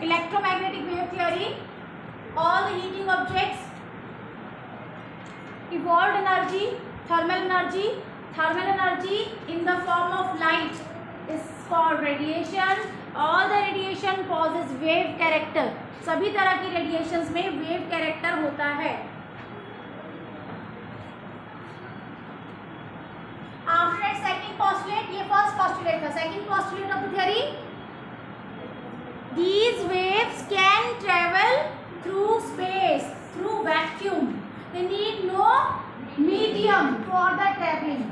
Electromagnetic wave theory, all the heating objects evolved energy, thermal energy in the form of light is called radiation. All the radiation possess wave character. सभी तरह की radiations में wave character होता है. After that second postulate, ये first postulate था. Second postulate of the theory, these waves can travel through space, through vacuum. They need no medium for the traveling.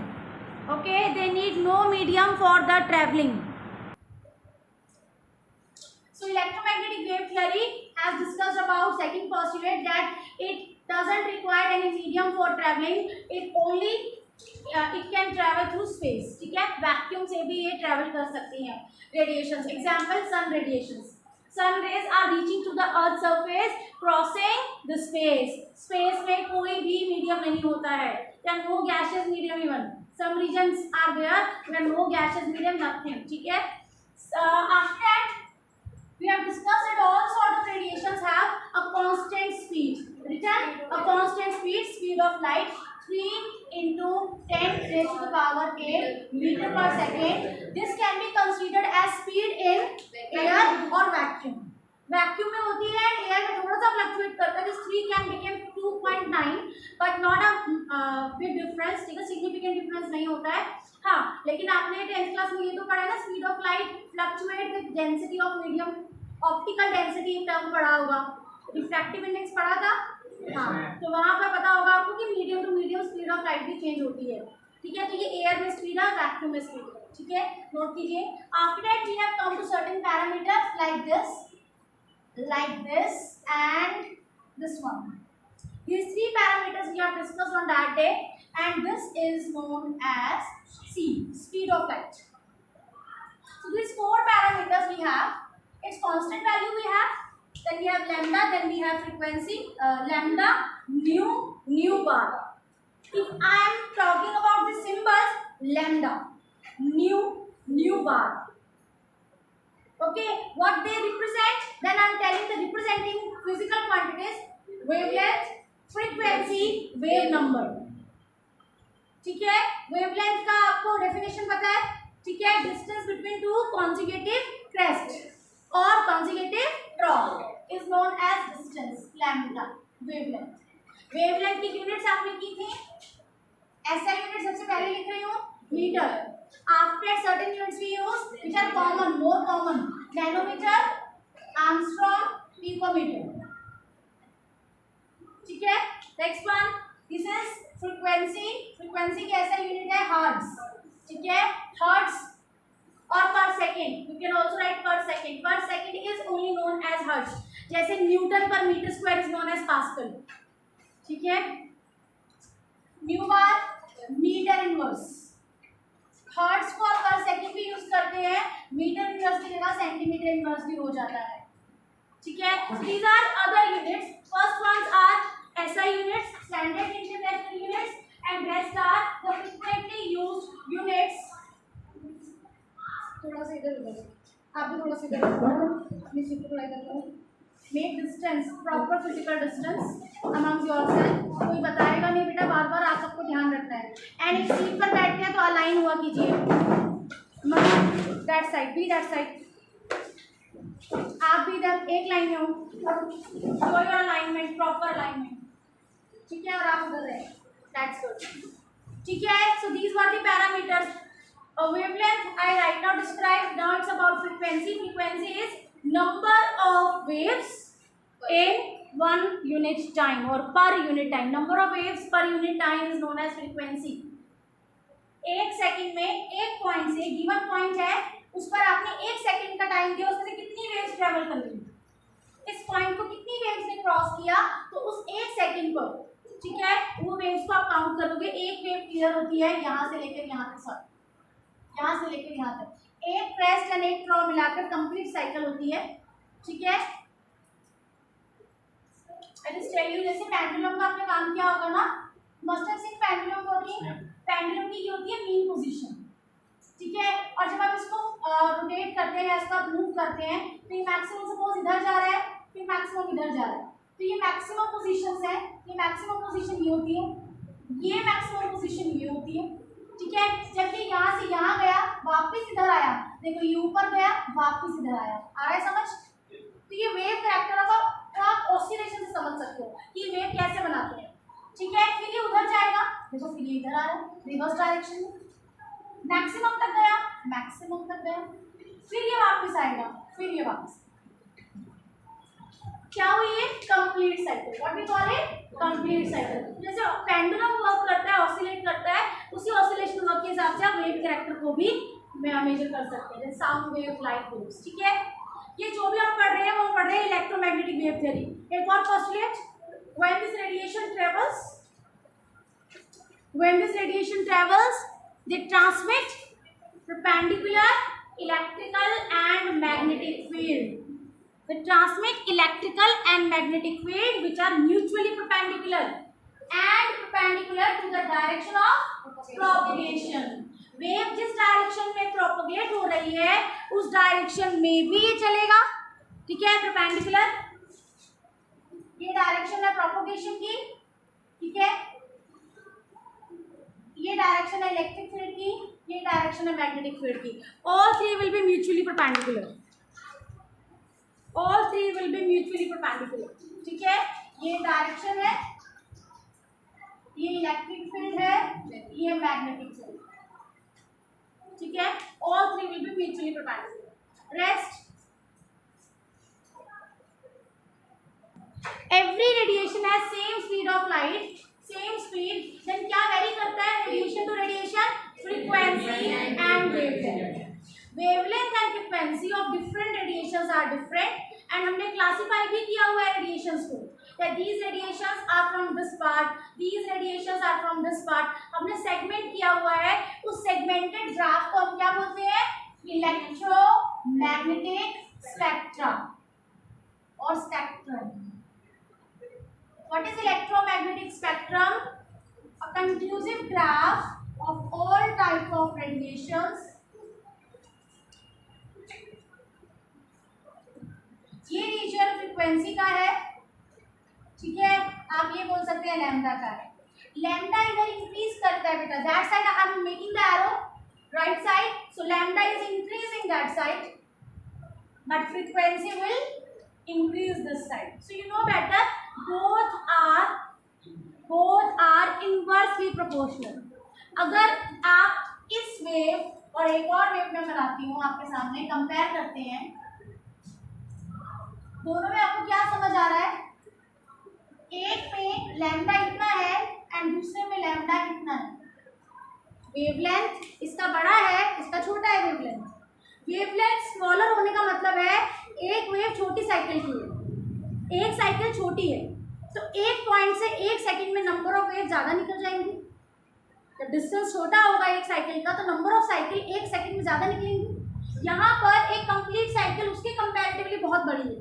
Okay, they need no medium for the traveling. So electromagnetic wave theory has discussed about second postulate that it doesn't require any medium for traveling. It only it can travel through space. ठीक है, vacuum से भी ये travel कर सकती हैं radiations. Example sun radiations. Sun rays are reaching to the earth surface crossing the space. Space में कोई भी मीडियम नहीं होता है. There no gaseous medium. Even some regions are there where no gaseous medium, nothing. ठीक है. After that we have discussed that all sort of radiations have a constant speed. Written a constant speed of light 3 into 10 raised to the power 8 meter per second. This can be considered as speed in air or vacuum. Vacuum में होती है, air में थोड़ा सा fluctuate करता है. This 3 can become 2.9 but not a big difference. ठीक है, सिग्निफिकेंट डिफरेंस नहीं होता है. हाँ, लेकिन आपने 10th क्लास में ये तो पढ़ा है ना, speed of light fluctuate with density of medium. Optical density term पढ़ा होगा. रिफ्रैक्टिव इंडेक्स पढ़ा था. हाँ, तो वहाँ पर पता होगा आपको कि medium to medium speed of light भी चेंज होती है. ठीक है, तो ये एयर में स्पीड है, वैक्यूम में स्पीड है. ठीक है, नोट कीजिए. After that we have come to certain parameters like this and this one. These 3 parameters we have discussed on that day, and this is known as c, speed of light. So these 4 parameters we have. Its constant value we have, then we have lambda, then we have frequency, lambda, nu bar. If I am talking about the symbols, lambda, nu bar. Okay, what they represent? Then I am telling the representing physical quantities: wavelength, frequency, wave number. ठीक है, wavelength का आपको definition पता है. ठीक है, distance between two consecutive crests or consecutive trough is known as distance. Lambda, wavelength. Wavelength की units आपने की थी. SI unit सबसे पहले लिख रही हूँ, metre. After certain units we use which are common, more common: nanometer, Armstrong, picometer. ठीक है. Next one, this is frequency. Frequency की SI unit है hertz. ठीक है, hertz or per second. You can also write per second. Per second is only known as hertz. जैसे newton per metre square is known as pascal. ठीक है. Nu bar metre inverse. Hertz को per second भी use करते हैं. Metre inverse की जगह centimetre inverse भी हो जाता है. ठीक है. These are other units. First ones are SI units, standard international units, and rest are the frequently used units. थोड़ा सा इधर उधर, आप भी थोड़ा सा इधर अपनी सीट को थोड़ा इधर करो. Make distance, proper physical distance among yourself. कोई बताएगा नहीं बेटा, बार बार आप सबको ध्यान रखना है. एंड एक सीट पर बैठते हैं तो अलाइन हुआ कीजिए. दैट साइड भी, दैट साइड. आप भी इधर एक लाइन में हो. Show your alignment, proper alignment. ठीक है, और आप उधर रहे. That's good. ठीक है. So these were the parameters. A wavelength I right now described. Now it's about frequency. Frequency is number of waves in 1 unit time or per unit time. Number of waves per unit time is known as frequency. एक second में एक point से, given point है, उस पर आपने 1 second का time दिया, उसमें से कितनी वेव्स ट्रेवल कर रही है, इस पॉइंट को कितनी वेव्स ने क्रॉस किया, तो उस 1 सेकंड पर, ठीक है, वो वेव्स को आप काउंट कर लोगे. एक वेव क्लियर होती है यहाँ से लेकर यहाँ तक, सर यहाँ से लेकर यहाँ तक. एक क्रेस्ट एंड एक ट्रॉ मिलाकर कंप्लीट साइकिल होती है. ठीक है. जैसे पेंडुलम का आपने काम किया होगा ना, must have seen pendulum working. Pendulum की होती है मीन पोजीशन. ठीक है। और जब आप इसको रोटेट करते हैं या इसका मूव करते हैं तो ये मैक्सिमम सपोज इधर जा रहा है, फिर मैक्सिमम इधर जा रहा है, तो ये मैक्सिमम पोजीशंस है। ये मैक्सिमम पोजीशन ये होती है, ये मैक्सिमम पोजीशन ये होती है, ठीक है। जब ये यहाँ से यहाँ गया वापस इधर आया, देखो ये ऊपर गया वापस इधर आया, आ रहा है समझ। तो ये वेव कैरेक्टर का आप ऑसिलेशन से समझ सकते हो कि ये वेव कैसे बनाते हैं, ठीक है। फिर ये उधर जाएगा, देखो फिर ये इधर आ रहा है रिवर्स डायरेक्शन में, मैक्सिमम तक गया, मैक्सिमम तक गया, फिर ये वापस आएगा, फिर ये वापस। क्या हुई है? Complete cycle. What we call it? Complete cycle. जैसे पेंडुलम वर्क करता है, ऑसिलेट करता है, उसी ऑसिलेशन वर्क के हिसाब से आप वेव कैरेक्टर को भी मेजर कर सकते हैं, साउंड वेव, लाइट वेव्स, ठीक है। ये जो भी हम पढ़ रहे हैं वो पढ़ रहे हैं इलेक्ट्रोमैग्नेटिक वेव थ्योरी। एक और postulate, when this radiation travels they transmit perpendicular electrical and magnetic field. They transmit electrical and magnetic field which are mutually perpendicular and perpendicular to the direction of propagation. Wave जिस direction में propagate हो रही है उस direction में भी ये चलेगा, ठीक है, परपेंडिकुलर। ये डायरेक्शन है प्रोपोगेशन की, ठीक है, ये डायरेक्शन है इलेक्ट्रिक फील्ड की, ये डायरेक्शन है मैग्नेटिक फील्ड की। All three will be mutually perpendicular, all three will be mutually perpendicular, ठीक है। ये डायरेक्शन है, ये इलेक्ट्रिक फील्ड है, ये मैग्नेटिक फील्ड, ठीक है। All three will be mutually perpendicular. Rest, every radiation has same speed of light, same speed, then क्या वेरी करता है radiation to radiation? Frequency and wavelength. Wavelength and frequency of different radiations are different and हमने classify भी किया हुआ है radiations को, that these radiations are from this part, these radiations are from this part। हमने segment किया हुआ है, उस सेगमेंटेड ग्राफ को हम क्या बोलते हैं? इलेक्ट्रोमैग्नेटिक स्पेक्ट्रा और spectrum. What is electromagnetic spectrum? A conclusive graph of all type of radiations। ये रीजन फ्रीक्वेंसी का है, ठीक है, आप ये बोल सकते हैं लैम्डा का है। लैम्डा इधर इंक्रीज करता है बेटा, that side I am making the arrow right side, so lambda is increasing that side but frequency will increase this side. So you know better both are inversely proportional। अगर आप इस wave और एक और wave में बनाती हूँ आपके सामने, कंपेयर करते हैं, दोनों में आपको क्या समझ आ रहा है? एक में लैम्डा इतना है एंड दूसरे में लैम्डा कितना है? वेवलेंथ इसका बड़ा है, इसका छोटा है वेवलेंथ। वेवलेंथ स्मॉलर होने का मतलब है एक वेव छोटी साइकिल की है, एक साइकिल छोटी है, तो एक पॉइंट से एक सेकंड में नंबर ऑफ वेव ज़्यादा निकल जाएंगी। जब डिस्टेंस छोटा होगा एक साइकिल का तो नंबर ऑफ साइकिल एक सेकंड में ज़्यादा निकलेंगी। यहाँ पर एक कंप्लीट साइकिल उसके कंपैरेटिवली बहुत बड़ी है,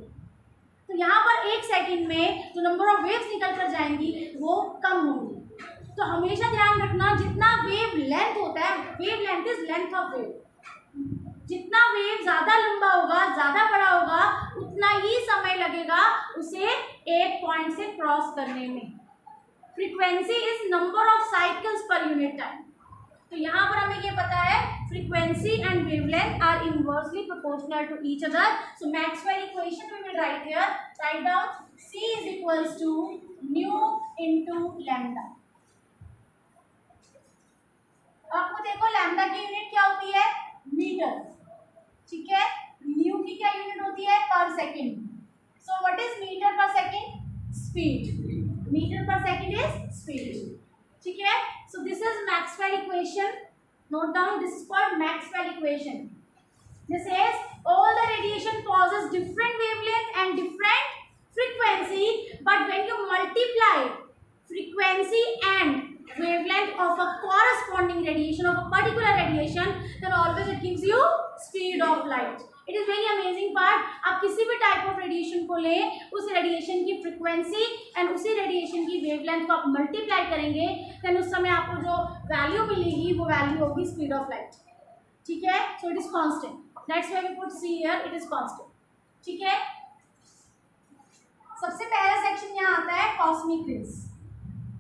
तो यहाँ पर एक सेकंड में जो नंबर ऑफ वेव्स निकल कर जाएंगी वो कम होंगी। तो हमेशा ध्यान रखना, जितना वेव लेंथ होता है, wave length is length of wave, जितना वेव ज़्यादा लंबा होगा, ज़्यादा बड़ा होगा, उतना ही समय लगेगा उसे एक पॉइंट से क्रॉस करने में। Frequency is number of cycles per unit time. तो यहाँ पर हमें ये पता है frequency and wavelength are inversely proportional to each other. So Maxwell equation we will write here, right down C is equals to nu into lambda. आपको देखो lambda की यूनिट क्या होती है? मीटर, ठीक है। न्यू की क्या यूनिट होती है? Per second. So what is metre per second? Speed. Metre per second is speed, ठीक है। So this is Maxwell equation, note down, this is called Maxwell equation. This says all the radiation causes different wavelength and different frequency, but when you multiply frequency and wavelength of a corresponding radiation of a particular radiation, then always it gives you speed of light। It is very amazing part। आप किसी भी type of radiation को लें, उस radiation की frequency and उसी radiation की wavelength को आप मल्टीप्लाई करेंगे, देन उस समय आपको जो वैल्यू मिलेगी वो वैल्यू होगी स्पीड ऑफ लाइट। ठीक है, so it is constant, that's why we put C here, it is constant. ठीक है, सबसे पहला सेक्शन यहाँ आता है कॉस्मिक रेज।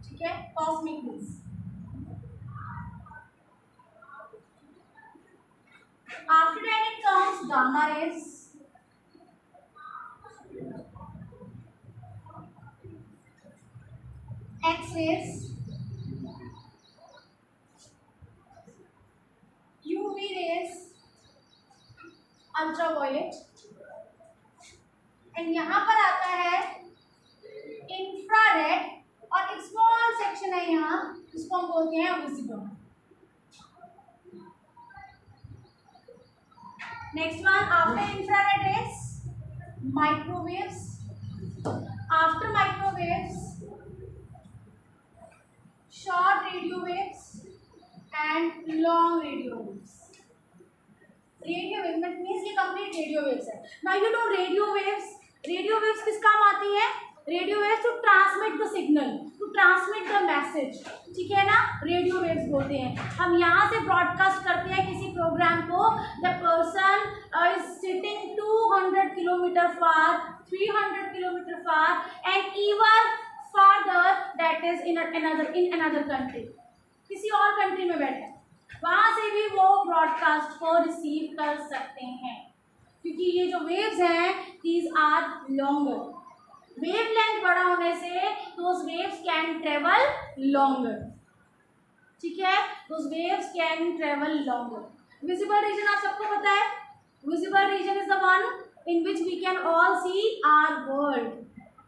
ठीक है, cosmic rays. After that it comes gamma rays, X-rays, UV rays, ultraviolet, and यहाँ पर आता है इंफ्रारेड, और एक स्मॉल सेक्शन है यहाँ जिसको हम बोलते हैं visible. Next one, after infrared rays microwaves, after microwaves short radio waves and long radio waves. Radio waves means ये complete radio waves है। Now you know radio waves. Radio waves किस काम आती है? Radio waves to transmit the signal, to transmit the message. ठीक है ना, radio waves बोलते हैं। हम यहाँ से broadcast करते हैं किसी प्रोग्राम को, the person is sitting 200 kilometre far, 300 kilometre far, and even farther, that is in another country, किसी और कंट्री में बैठे, वहाँ से भी वो ब्रॉडकास्ट को रिसीव कर सकते हैं, क्योंकि ये जो वेव्स हैं दीज आर लॉन्गर। वेवलेंथ बड़ा होने से those waves can travel longer. ठीक है, those waves can travel longer. Visible region आप सबको पता है, visible region is the one in which we can all see our world.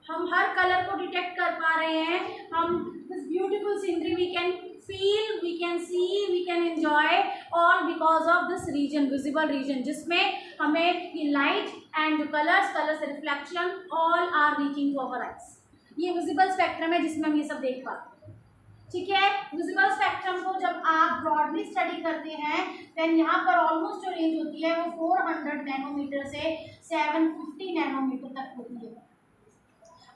हम हर कलर को डिटेक्ट कर पा रहे हैं, हम this beautiful scenery we can feel, we can see, we can enjoy, all because of this region, visible region, जिसमें हमें ये light and colours, colours reflection all are reaching to our eyes. ये visible spectrum है जिसमें हम ये सब देख पाते हैं। ठीक है, विजिबल स्पेक्ट्रम को जब आप ब्रॉडली स्टडी करते हैं देन यहाँ पर ऑलमोस्ट जो रेंज होती है वो 400 नैनोमीटर से 750 नैनोमीटर तक होती है।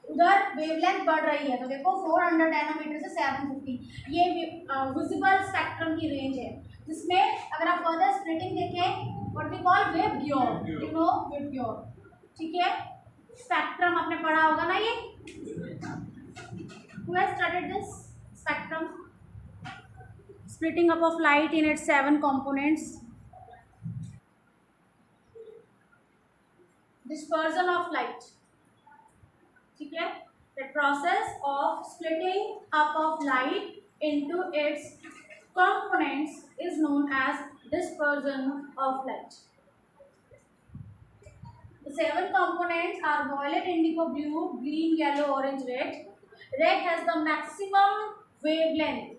उधर वेवलेंथ बढ़ रही है तो देखो 400 नैनोमीटर से 750, ये विजिबल स्पेक्ट्रम की रेंज है, जिसमें अगर आप फर्दर स्प्लिटिंग देखें what we call वेवग्योर, you know वेवग्योर। ठीक है, स्पेक्ट्रम आपने पढ़ा होगा ना, ये who has studied this spectrum, splitting up of light in its 7 components, dispersion of light। ठीक है, the process of splitting up of light into its components is known as dispersion of light. The 7 components are violet, indigo, blue, green, yellow, orange, red. Red has the maximum wavelength.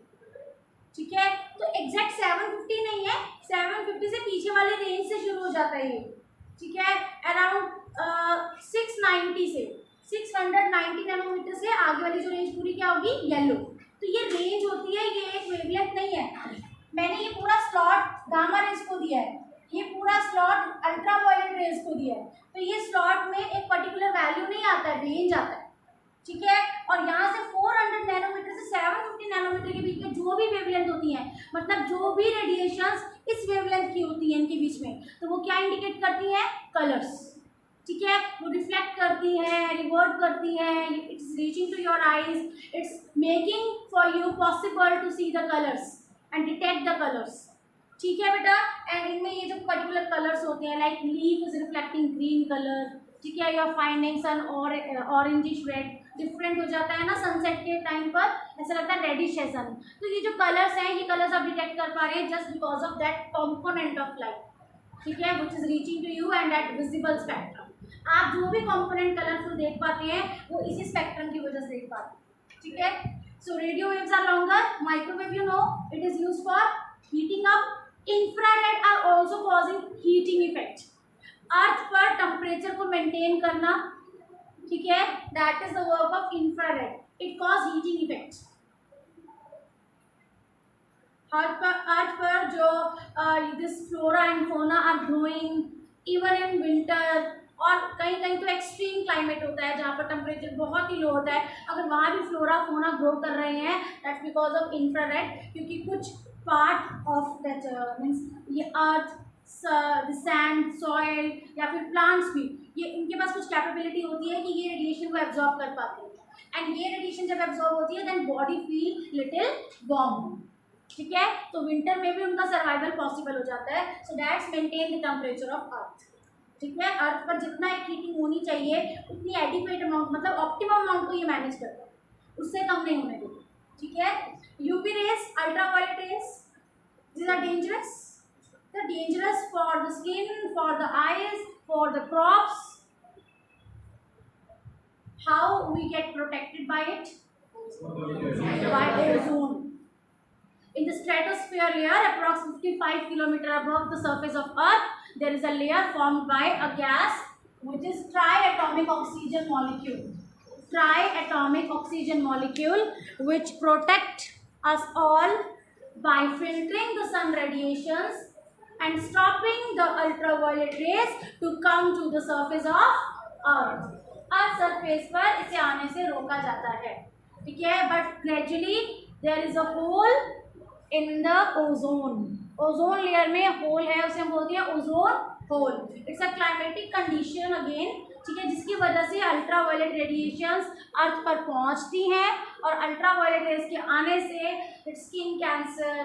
ठीक है, तो exact 750 नहीं है, 750 से पीछे वाले range से शुरू हो जाता है ये। ठीक है, अराउंड 690 से 690 नैनोमीटर से आगे वाली जो रेंज पूरी क्या होगी, येलो। तो ये रेंज होती है, ये एक वेवलेंथ नहीं है। मैंने ये पूरा स्लॉट गामा रेज को दिया है, ये पूरा स्लॉट अल्ट्रावायलेट रेज को दिया है, तो ये स्लॉट में एक पर्टिकुलर वैल्यू नहीं आता है, रेंज आता है। ठीक है, और यहाँ से 400 नैनोमीटर से 750 नैनोमीटर के बीच में जो भी वेवलेंथ होती हैं, मतलब जो भी रेडिएशंस इस वेवलेंथ की होती हैं इनके बीच में, तो वो क्या इंडिकेट करती हैं, कलर्स। ठीक है, वो रिफ्लेक्ट करती है, रिवर्ट करती है, it's reaching to your eyes, it's making for you possible to see the colours and detect the colours. ठीक है बेटा, एंड इनमें ये जो पर्टिकुलर कलर्स होते हैं like leaf is reflecting green colour. ठीक है, यू आर फाइंडिंग सन और ऑरेंजिश रेड, डिफरेंट हो जाता है ना सनसेट के टाइम पर, ऐसा लगता है रेडिश है सन। तो ये जो कलर्स हैं, ये कलर्स आप डिटेक्ट कर पा रहे हैं just because of that component of light. ठीक है, which is reaching to you and that visible spectrum. आप जो भी कंपोनेंट कलरफुल देख पाते हैं वो इसी स्पेक्ट्रम की वजह से देख पाते हैं। ठीक है, so radio waves are longer, microwave you know it is used for heating up, infrared are also causing heating effect, earth पर टेम्परेचर को मेंटेन करना। ठीक है, that is the work of infrared, it cause heating effect. Earth पर जो this flora and fauna are growing even in winter, और कहीं कहीं तो एक्सट्रीम क्लाइमेट होता है जहाँ पर टेम्परेचर बहुत ही लो होता है, अगर वहाँ भी फ्लोरा फोना ग्रो कर रहे हैं दैट्स बिकॉज ऑफ इंफ्रारेड, क्योंकि कुछ पार्ट ऑफ दैट मीन्स ये अर्थ, सैंड, सॉइल या फिर प्लांट्स भी, ये इनके पास कुछ कैपेबिलिटी होती है कि ये रेडिएशन को एब्जॉर्ब कर पाते हैं, एंड ये रेडिएशन जब एब्जॉर्ब होती है then body feel little warm, ठीक है। तो विंटर में भी उनका सर्वाइवल पॉसिबल हो जाता है। So that's maintain the temperature of earth, ठीक है। अर्थ पर जितना एक हीटिंग होनी चाहिए उतनी एडिक्वेट अमाउंट, मतलब ऑप्टिमम अमाउंट को ये मैनेज करता है, उससे कम नहीं होने देते, ठीक है। UV rays, ultraviolet rays, these are dangerous. They're dangerous for the skin, for the eyes, for the crops. How we get protected by it? By ozone. In the stratosphere layer, approximately 55 kilometers above the surface of Earth, there is a layer formed by a gas which is triatomic oxygen molecule. Triatomic oxygen molecule which protect us all by filtering the sun radiations and stopping the ultraviolet rays to come to the surface of Earth. Earth surface पर इसे आने से रोका जाता है, ठीक है। But gradually there is a hole in the ozone, ozone layer में होल है, उसे हम बोलते हैं ozone hole. It's a climatic condition again, ठीक है, जिसकी वजह से अल्ट्रावायलेट रेडिएशंस अर्थ पर पहुंचती हैं और अल्ट्रावायलेट रेज के आने से स्किन कैंसर,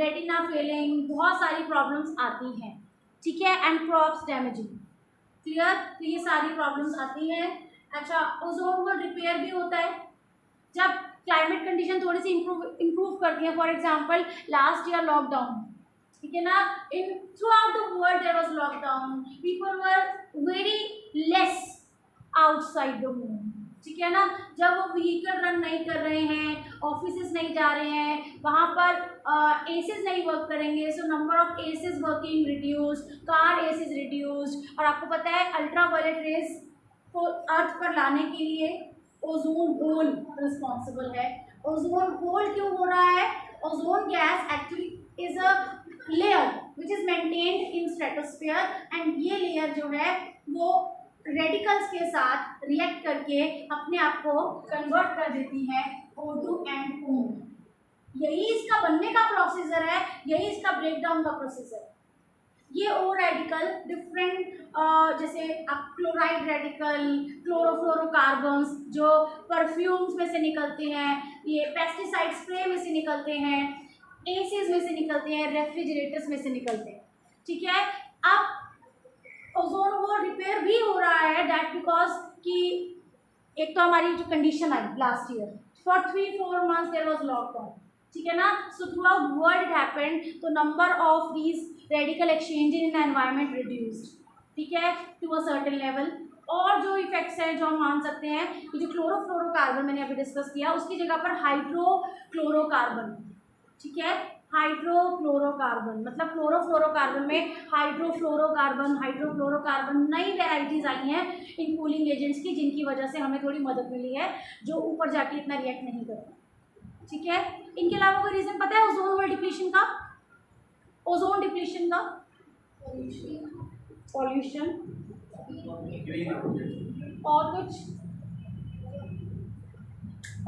रेटिना फेलिंग, बहुत सारी प्रॉब्लम्स आती हैं, ठीक है, एंड क्रॉप्स डैमेजिंग, क्लियर। तो ये सारी प्रॉब्लम्स आती हैं। अच्छा, ओजोन को रिपेयर भी होता है जब क्लाइमेट कंडीशन थोड़ी सी इम्प्रूव करती है। For example last year lockdown, ठीक है ना, in throughout the world there was lockdown, people were very less outside the home, ठीक है ना। जब वो व्हीकल रन नहीं कर रहे हैं, ऑफिसेज नहीं जा रहे हैं, वहाँ पर एसीज नहीं वर्क करेंगे, so number of ACs working reduce, car ACs reduce. और आपको पता है अल्ट्रावायलेट रेज को अर्थ पर लाने के लिए ओजोन होल रिस्पॉन्सिबल है। ओजोन होल क्यों हो रहा है? Ozone gas actually is a layer which is maintained in stratosphere and ये लेयर जो है वो रेडिकल्स के साथ रिएक्ट करके अपने आप को कन्वर्ट कर देती है O2 एंड O। यही इसका बनने का प्रोसीजर है, यही इसका ब्रेकडाउन का प्रोसीजर है। ये ओ रेडिकल डिफरेंट, जैसे क्लोराइड रेडिकल, क्लोरोफ्लोरोकार्बन्स जो परफ्यूम्स में से निकलते हैं, ये पेस्टिसाइड स्प्रे में से निकलते हैं, एसीज में से निकलते हैं, रेफ्रिजरेटर्स में से निकलते हैं, ठीक है। अब ओजोन वो रिपेयर भी हो रहा है, दैट बिकॉज कि एक तो हमारी जो कंडीशन आई last year for 3-4 months there was lockdown, ठीक है ना। सो थ्रू आउट वर्ल्ड इट हैपेंड, तो number of these radical exchange in environment reduced, ठीक है, टू अ सर्टेन लेवल। और जो इफेक्ट्स हैं जो हम मान सकते हैं कि जो क्लोरोफ्लोरोकार्बन मैंने अभी डिस्कस किया उसकी जगह पर हाइड्रोक्लोरोकार्बन, ठीक है, हाइड्रोक्लोरोकार्बन मतलब क्लोरोफ्लोरोकार्बन में हाइड्रोक्लोरोकार्बन नई वेराइटीज़ आई हैं इन कूलिंग एजेंट्स की, जिनकी वजह से हमें थोड़ी मदद मिली है, जो ऊपर जाके इतना रिएक्ट नहीं करते, ठीक है। इनके अलावा कोई रीज़न पता है ओजोन वर्ल्ड डिप्लीशन का? ओजोन डिप्लीशन का पॉल्यूशन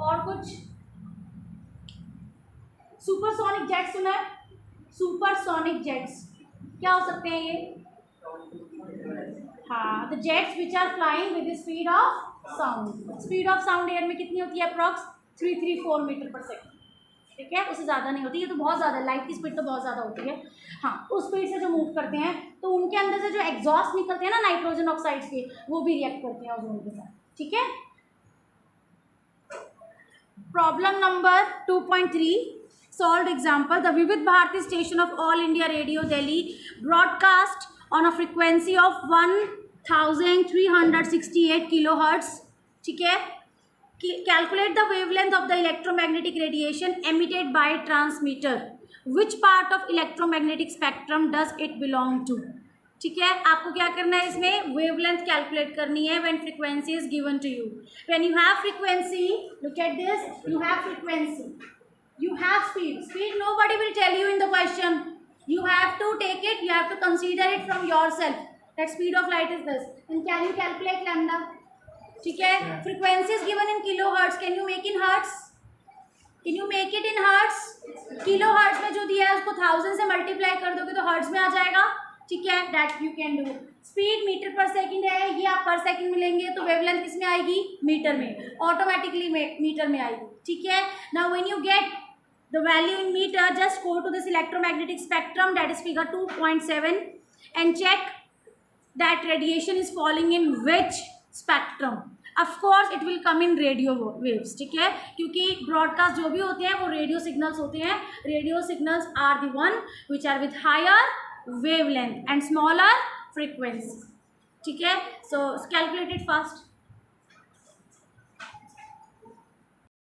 और कुछ सुपरसोनिक जेट सुना है? सुपरसोनिक जेट्स क्या हो सकते हैं ये? हाँ, the jets which are flying with the speed of sound. Speed of sound air में कितनी होती है? अप्रॉक्स 334 मीटर पर सेकेंड, ठीक है, उससे ज़्यादा नहीं होती। ये तो बहुत ज़्यादा, लाइट की स्पीड तो बहुत ज़्यादा होती है। हाँ, उस स्पीड से जो मूव करते हैं तो उनके अंदर से जो एग्जॉस्ट निकलते हैं ना नाइट्रोजन ऑक्साइड्स के, वो भी रिएक्ट करते हैं ओजोन के साथ, ठीक है। Problem number 2.3 solved example. The Vivid Bharati station of All India Radio Delhi broadcast on a frequency of 1368 kilohertz, ठीक है। Calculate the wavelength of the electromagnetic radiation emitted by transmitter. Which part of electromagnetic spectrum does it belong to? ठीक है, आपको क्या करना है इसमें? Wavelength calculate करनी है when frequency is given to you. When you have frequency, look at this, you have frequency, you have speed. Speed nobody will tell you in the question. You have to take it, you have to consider it from yourself. That speed of light is this. And can you calculate lambda? ठीक है, frequency is given in kilohertz. Can you make in hertz? Can you make it in hertz? Kilohertz में जो दिया है उसको 1000 से multiply कर दोगे तो हर्ट्स में आ जाएगा, ठीक है, that you can do. Speed metre पर सेकंड है, ये आप पर सेकंड में लेंगे तो वेवलेंथ किस में आएगी? मीटर में, ऑटोमेटिकली मीटर में आएगी, ठीक है। Now when you get the value in meter, just go to this electromagnetic spectrum, that is figure 2.7 and check that radiation is falling in which spectrum. Of course it will come in radio waves, ठीक है, क्योंकि broadcast जो भी होते हैं वो radio signals होते हैं। Radio signals are the one which are with higher wavelength and smaller frequency, ठीक है। So calculate it fast.